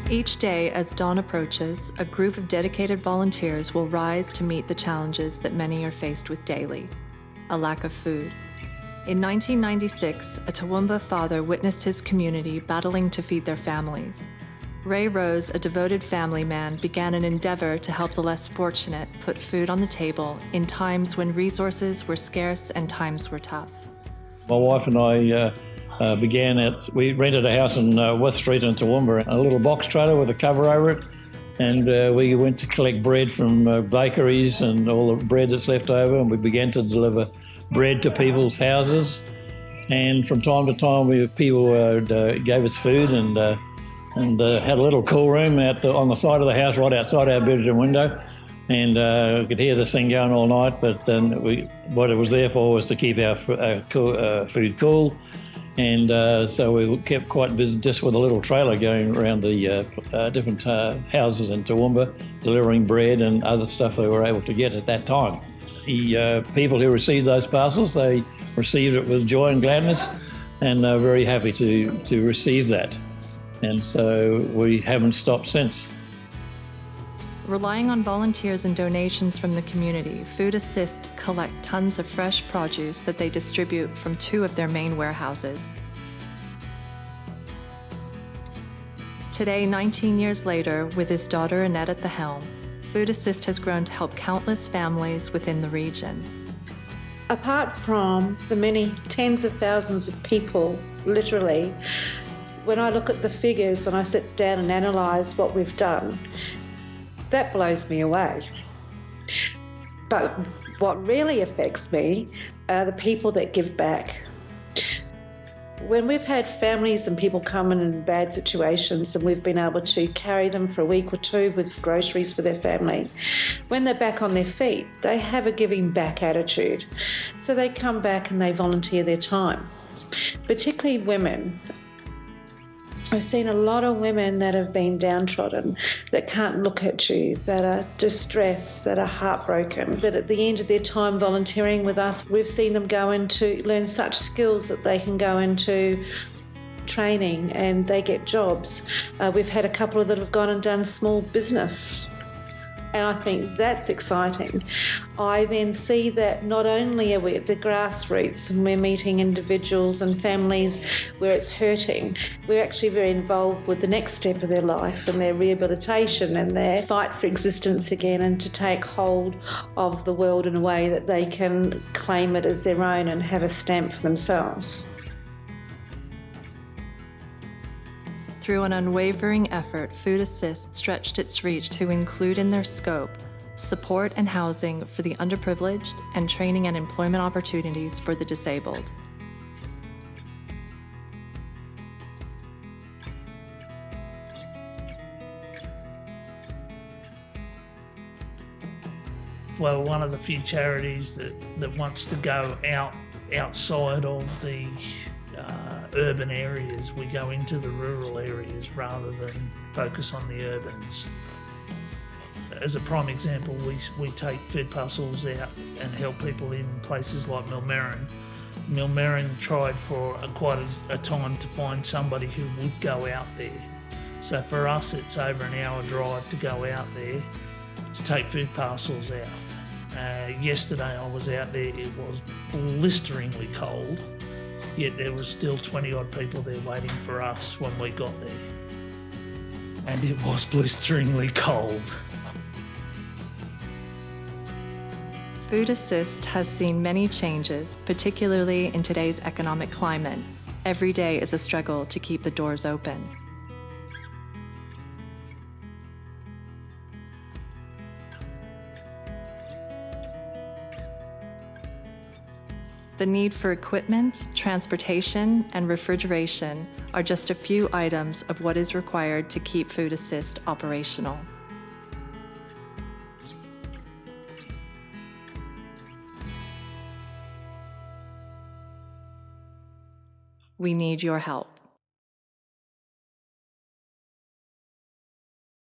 Each day as dawn approaches, a group of dedicated volunteers will rise to meet the challenges that many are faced with daily: a lack of food. In 1996, a Toowoomba father witnessed his community battling to feed their families. Ray Rose, a devoted family man, began an endeavor to help the less fortunate put food on the table in times when resources were scarce and times were tough. My wife and I we rented a house in West Street in Toowoomba, a little box trailer with a cover over it, and we went to collect bread from bakeries and all the bread that's left over, and we began to deliver bread to people's houses. And from time to time, people gave us food and had a little cool room on the side of the house, right outside our bedroom window. And we could hear this thing going all night, but then what it was there for was to keep our food cool. And so we kept quite busy just with a little trailer going around the different houses in Toowoomba, delivering bread and other stuff they were able to get at that time. The people who received those parcels, they received it with joy and gladness, and they're very happy to receive that. And so we haven't stopped since. Relying on volunteers and donations from the community, Food Assist collect tons of fresh produce that they distribute from 2 of their main warehouses. Today, 19 years later, with his daughter Annette at the helm, Food Assist has grown to help countless families within the region. Apart from the many tens of thousands of people, literally, when I look at the figures and I sit down and analyse what we've done, that blows me away. But what really affects me are the people that give back. When we've had families and people come in bad situations and we've been able to carry them for a week or 2 with groceries for their family, when they're back on their feet, they have a giving back attitude. So they come back and they volunteer their time, particularly women. I've seen a lot of women that have been downtrodden, that can't look at you, that are distressed, that are heartbroken, that at the end of their time volunteering with us, we've seen them go into learn such skills that they can go into training and they get jobs. We've had a couple that have gone and done small business. And I think that's exciting. I then see that not only are we at the grassroots and we're meeting individuals and families where it's hurting, we're actually very involved with the next step of their life and their rehabilitation and their fight for existence again, and to take hold of the world in a way that they can claim it as their own and have a stamp for themselves. Through an unwavering effort, Food Assist stretched its reach to include in their scope support and housing for the underprivileged and training and employment opportunities for the disabled. Well, one of the few charities that wants to go outside of the urban areas. We go into the rural areas rather than focus on the urbans. As a prime example, we take food parcels out and help people in places like Millmerran. Millmerran tried for quite a time to find somebody who would go out there. So for us, it's over an hour drive to go out there to take food parcels out. Yesterday I was out there, it was blisteringly cold. Yet there was still 20 odd people there waiting for us when we got there. And it was blisteringly cold. Food Assist has seen many changes, particularly in today's economic climate. Every day is a struggle to keep the doors open. The need for equipment, transportation, and refrigeration are just a few items of what is required to keep Food Assist operational. We need your help.